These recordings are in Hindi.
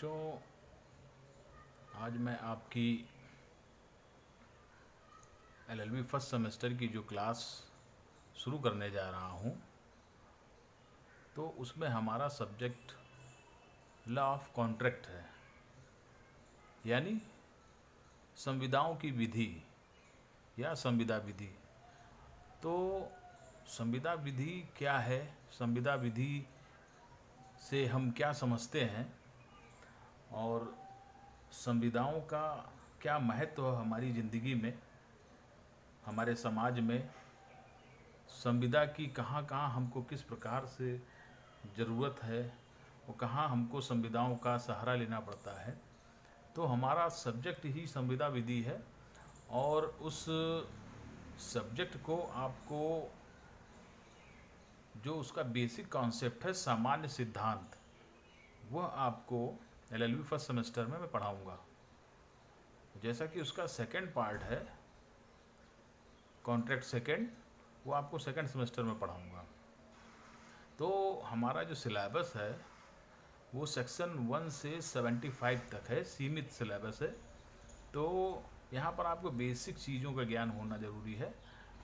बच्चों, आज मैं आपकी एलएलबी फर्स्ट सेमेस्टर की जो क्लास शुरू करने जा रहा हूँ, तो उसमें हमारा सब्जेक्ट लॉ ऑफ कॉन्ट्रैक्ट है, यानी संविदाओं की विधि या संविदा विधि। तो संविदा विधि क्या है, संविदा विधि से हम क्या समझते हैं और संविदाओं का क्या महत्व है हमारी ज़िंदगी में, हमारे समाज में। संविदा की कहाँ कहाँ हमको किस प्रकार से ज़रूरत है और कहाँ हमको संविदाओं का सहारा लेना पड़ता है। तो हमारा सब्जेक्ट ही संविदा विधि है और उस सब्जेक्ट को आपको जो उसका बेसिक कॉन्सेप्ट है, सामान्य सिद्धांत, वह आपको एलएलबी फर्स्ट सेमेस्टर में मैं पढ़ाऊँगा। जैसा कि उसका सेकंड पार्ट है कॉन्ट्रैक्ट सेकंड, वो आपको सेकंड सेमेस्टर में पढ़ाऊँगा। तो हमारा जो सिलेबस है वो सेक्शन 1 से 75 तक है, सीमित सिलेबस है। तो यहाँ पर आपको बेसिक चीज़ों का ज्ञान होना ज़रूरी है।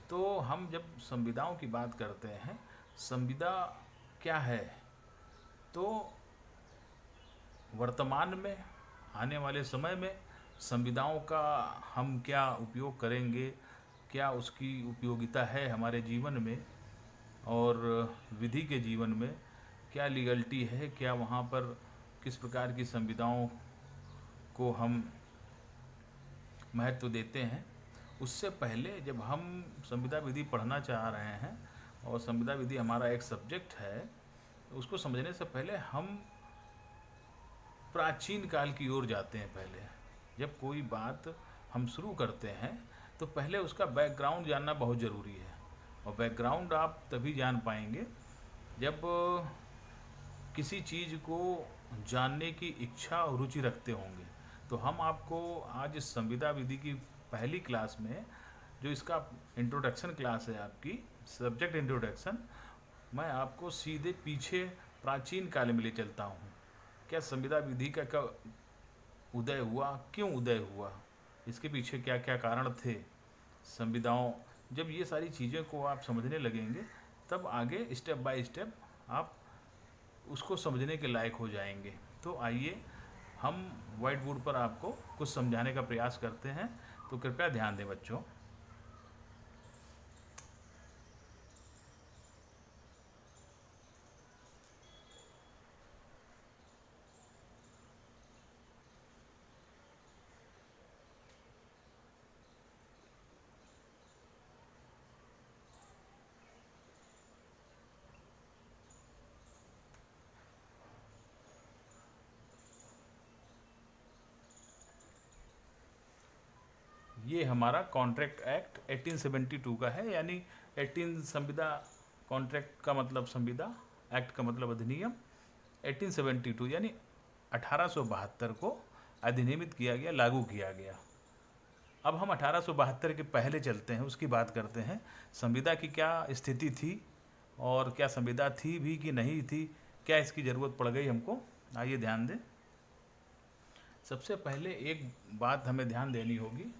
तो हम जब संविदाओं की बात करते हैं, संविदा क्या है, तो वर्तमान में आने वाले समय में संविदाओं का हम क्या उपयोग करेंगे, क्या उसकी उपयोगिता है हमारे जीवन में और विधि के जीवन में, क्या लीगलिटी है, क्या वहाँ पर किस प्रकार की संविदाओं को हम महत्व देते हैं। उससे पहले जब हम संविदा विधि पढ़ना चाह रहे हैं और संविदा विधि हमारा एक सब्जेक्ट है, तो उसको समझने से पहले हम प्राचीन काल की ओर जाते हैं। पहले जब कोई बात हम शुरू करते हैं तो पहले उसका बैकग्राउंड जानना बहुत ज़रूरी है, और बैकग्राउंड आप तभी जान पाएंगे जब किसी चीज़ को जानने की इच्छा और रुचि रखते होंगे। तो हम आपको आज इस संविदा विधि की पहली क्लास में, जो इसका इंट्रोडक्शन क्लास है, आपकी सब्जेक्ट इंट्रोडक्शन, मैं आपको सीधे पीछे प्राचीन काल में ले चलता हूँ। क्या संविदा विधि का कब उदय हुआ, क्यों उदय हुआ, इसके पीछे क्या क्या कारण थे संविदाओं। जब ये सारी चीज़ें को आप समझने लगेंगे तब आगे स्टेप बाय स्टेप आप उसको समझने के लायक हो जाएंगे। तो आइए हम व्हाइट बोर्ड पर आपको कुछ समझाने का प्रयास करते हैं, तो कृपया ध्यान दें बच्चों। ये हमारा कॉन्ट्रैक्ट एक्ट 1872 का है, यानी 18 संविदा, कॉन्ट्रैक्ट का मतलब संविदा, एक्ट का मतलब अधिनियम। 1872 यानी 1872 को अधिनियमित किया गया, लागू किया गया। अब हम 1872 के पहले चलते हैं, उसकी बात करते हैं। संविदा की क्या स्थिति थी और क्या संविदा थी भी कि नहीं थी, क्या इसकी ज़रूरत पड़ गई हमको। आइए ध्यान दें। सबसे पहले एक बात हमें ध्यान देनी होगी।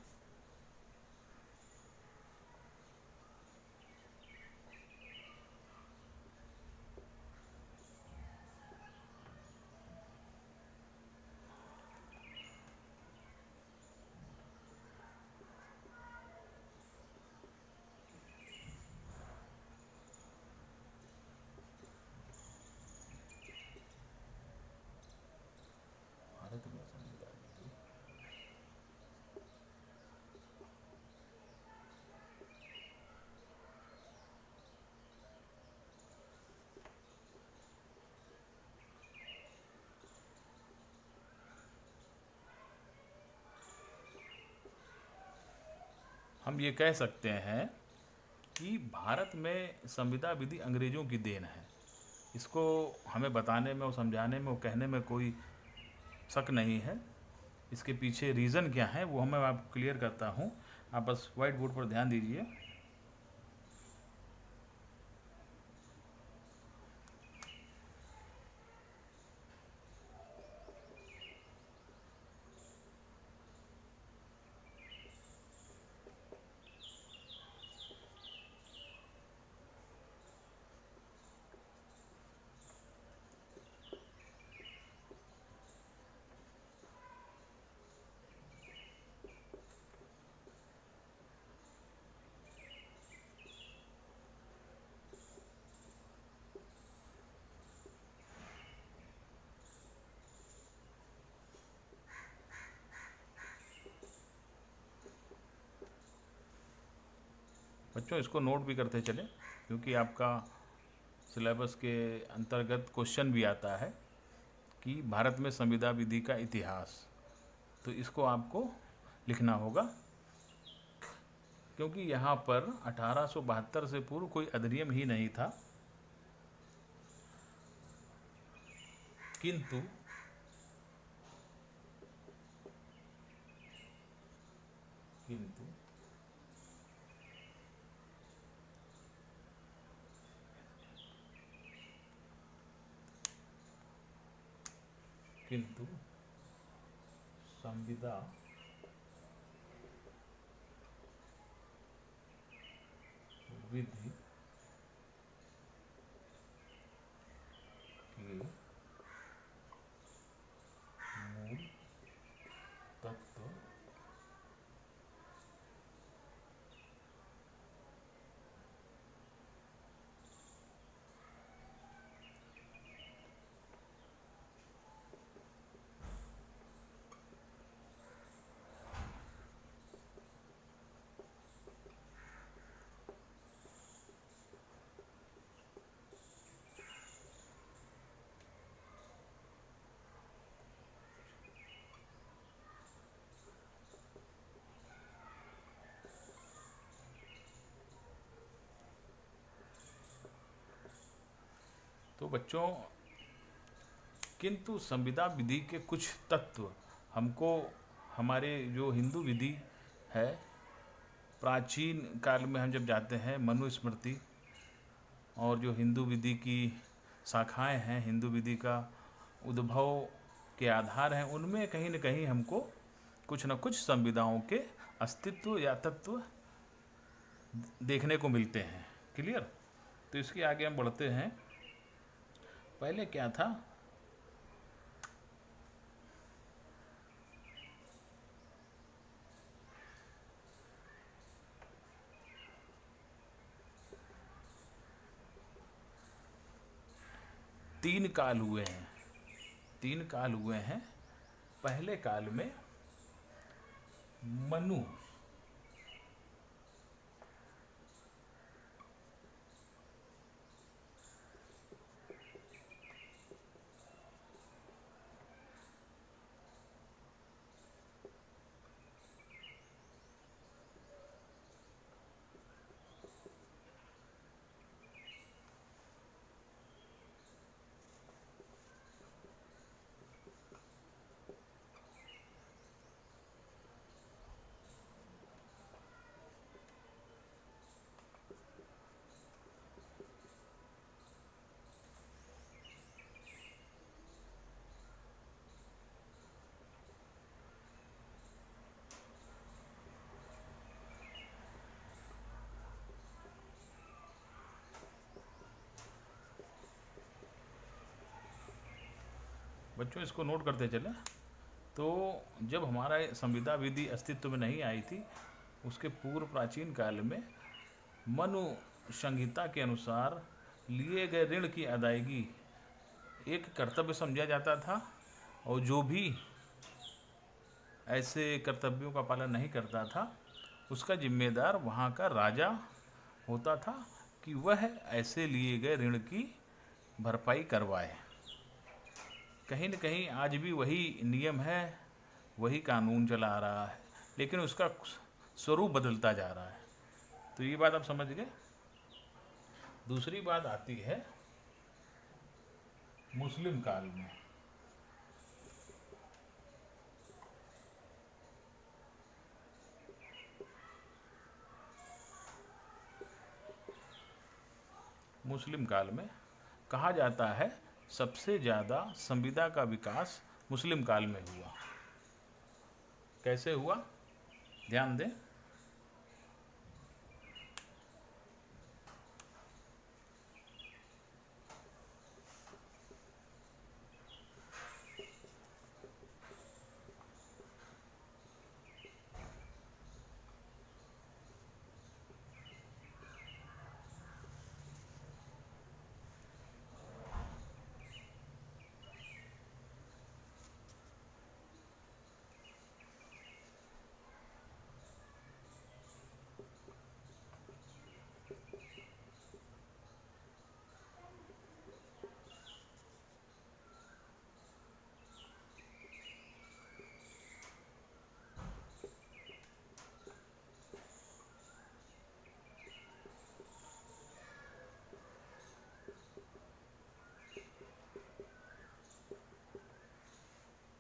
भारत में संविदा विधि, हम ये कह सकते हैं कि भारत में संविदा विधि अंग्रेज़ों की देन है। इसको हमें बताने में और समझाने में और कहने में कोई शक नहीं है। इसके पीछे रीज़न क्या है वो मैं आपको क्लियर करता हूँ। आप बस व्हाइट बोर्ड पर ध्यान दीजिए। बच्चों इसको नोट भी करते चले, क्योंकि आपका सिलेबस के अंतर्गत क्वेश्चन भी आता है कि भारत में संविदा विधि का इतिहास, तो इसको आपको लिखना होगा, क्योंकि यहाँ पर 1872 से पूर्व कोई अधिनियम ही नहीं था। किंतु किंतु किंतु संविदा विधि के मूल तत्व तो बच्चों, किंतु संविदा विधि के कुछ तत्व हमको हमारे जो हिंदू विधि है, प्राचीन काल में हम जब जाते हैं मनुस्मृति और जो हिंदू विधि की शाखाएं हैं, हिंदू विधि का उद्भव के आधार हैं, उनमें कहीं न कहीं हमको कुछ न कुछ संविदाओं के अस्तित्व या तत्व देखने को मिलते हैं। क्लियर? तो इसके आगे हम बढ़ते हैं। पहले क्या था? तीन काल हुए हैं, तीन काल हुए हैं। पहले काल में मनु बच्चों इसको नोट करते चले। तो जब हमारा संविदा विधि अस्तित्व में नहीं आई थी, उसके पूर्व प्राचीन काल में मनु संहिता के अनुसार लिए गए ऋण की अदायगी एक कर्तव्य समझा जाता था, और जो भी ऐसे कर्तव्यों का पालन नहीं करता था, उसका जिम्मेदार वहाँ का राजा होता था कि वह ऐसे लिए गए ऋण की भरपाई करवाए। कहीं न कहीं आज भी वही नियम है, वही कानून चला आ रहा है, लेकिन उसका स्वरूप बदलता जा रहा है। तो ये बात आप समझ गए। दूसरी बात आती है मुस्लिम काल में। मुस्लिम काल में कहा जाता है सबसे ज़्यादा संविदा का विकास मुस्लिम काल में हुआ। कैसे हुआ? ध्यान दें।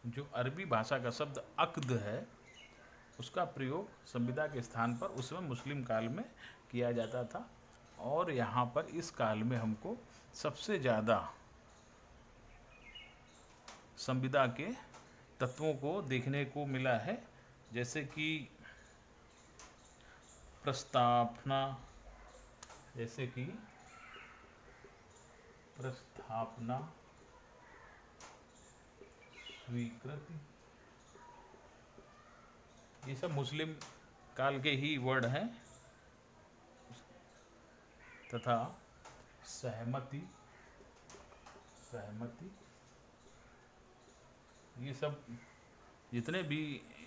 जो अरबी भाषा का शब्द अक्द है, उसका प्रयोग संविदा के स्थान पर उस समय मुस्लिम काल में किया जाता था। और यहाँ पर इस काल में हमको सबसे ज़्यादा संविदा के तत्वों को देखने को मिला है, जैसे कि प्रस्तावना, जैसे कि प्रस्थापना, स्वीकृति, ये सब मुस्लिम काल के ही वर्ड हैं। तथा सहमति, सहमति, ये सब जितने भी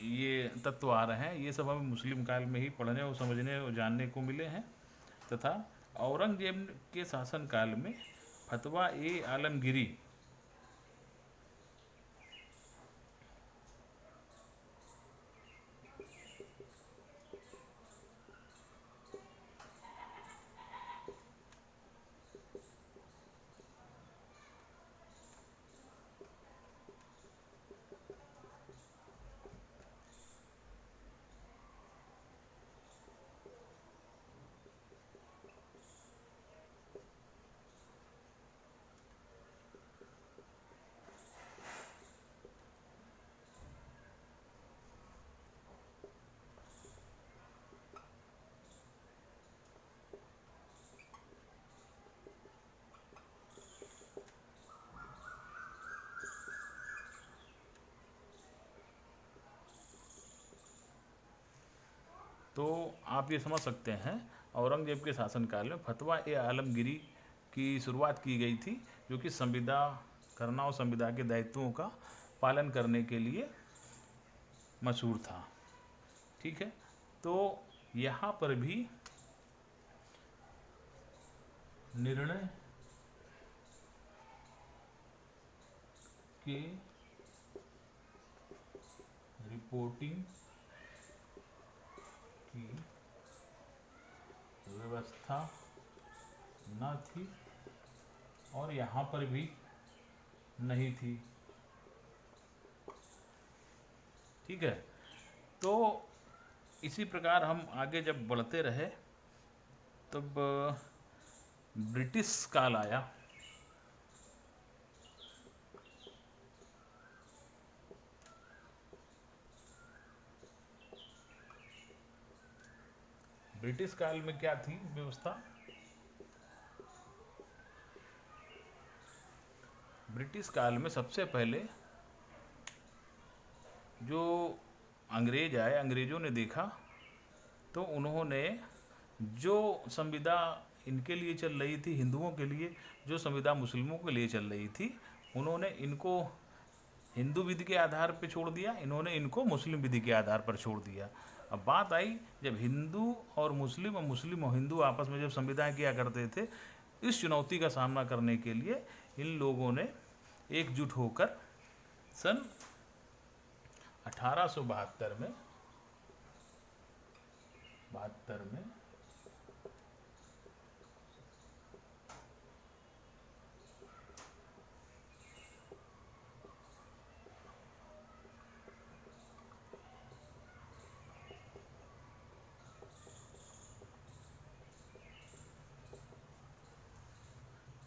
ये तत्व आ रहे हैं, ये सब हमें मुस्लिम काल में ही पढ़ने और समझने और जानने को मिले हैं। तथा औरंगजेब के शासन काल में फतवा ए आलमगीरी, तो आप ये समझ सकते हैं औरंगजेब के शासनकाल में फतवा ए आलमगीरी की शुरुआत की गई थी, जो कि संविदा करना और संविदा के दायित्वों का पालन करने के लिए मशहूर था। ठीक है, तो यहाँ पर भी निर्णय के रिपोर्टिंग की व्यवस्था न थी और यहाँ पर भी नहीं थी। ठीक है, तो इसी प्रकार हम आगे जब बढ़ते रहे तब ब्रिटिश काल आया। ब्रिटिश काल में क्या थी व्यवस्था? ब्रिटिश काल में सबसे पहले जो अंग्रेज आए, अंग्रेज़ों ने देखा तो उन्होंने जो संविदा इनके लिए चल रही थी, हिंदुओं के लिए जो संविदा मुस्लिमों के लिए चल रही थी, उन्होंने इनको हिंदू विधि के आधार पर छोड़ दिया, इन्होंने इनको मुस्लिम विधि के आधार पर छोड़ दिया। अब बात आई जब हिंदू और मुस्लिम और हिंदू आपस में जब संविधाएं किया करते थे, इस चुनौती का सामना करने के लिए इन लोगों ने एकजुट होकर सन 1872 में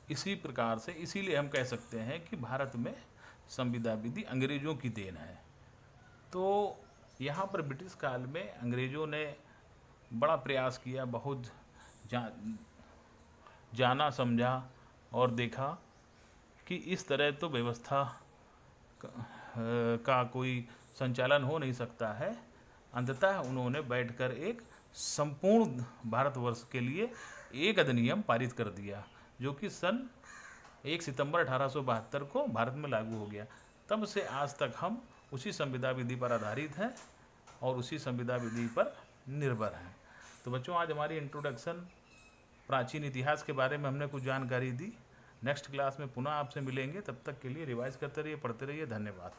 इसी प्रकार से, इसीलिए हम कह सकते हैं कि भारत में संविदा विधि अंग्रेज़ों की देन है। तो यहाँ पर ब्रिटिश काल में अंग्रेज़ों ने बड़ा प्रयास किया, बहुत जाना समझा और देखा कि इस तरह तो व्यवस्था का कोई संचालन हो नहीं सकता है। अंततः उन्होंने बैठकर एक संपूर्ण भारतवर्ष के लिए एक अधिनियम पारित कर दिया, जो कि सन 1 सितंबर 1872 को भारत में लागू हो गया। तब से आज तक हम उसी संविदा विधि पर आधारित हैं और उसी संविदा विधि पर निर्भर हैं। तो बच्चों, आज हमारी इंट्रोडक्शन प्राचीन इतिहास के बारे में हमने कुछ जानकारी दी। नेक्स्ट क्लास में पुनः आपसे मिलेंगे, तब तक के लिए रिवाइज करते रहिए, पढ़ते रहिए। धन्यवाद।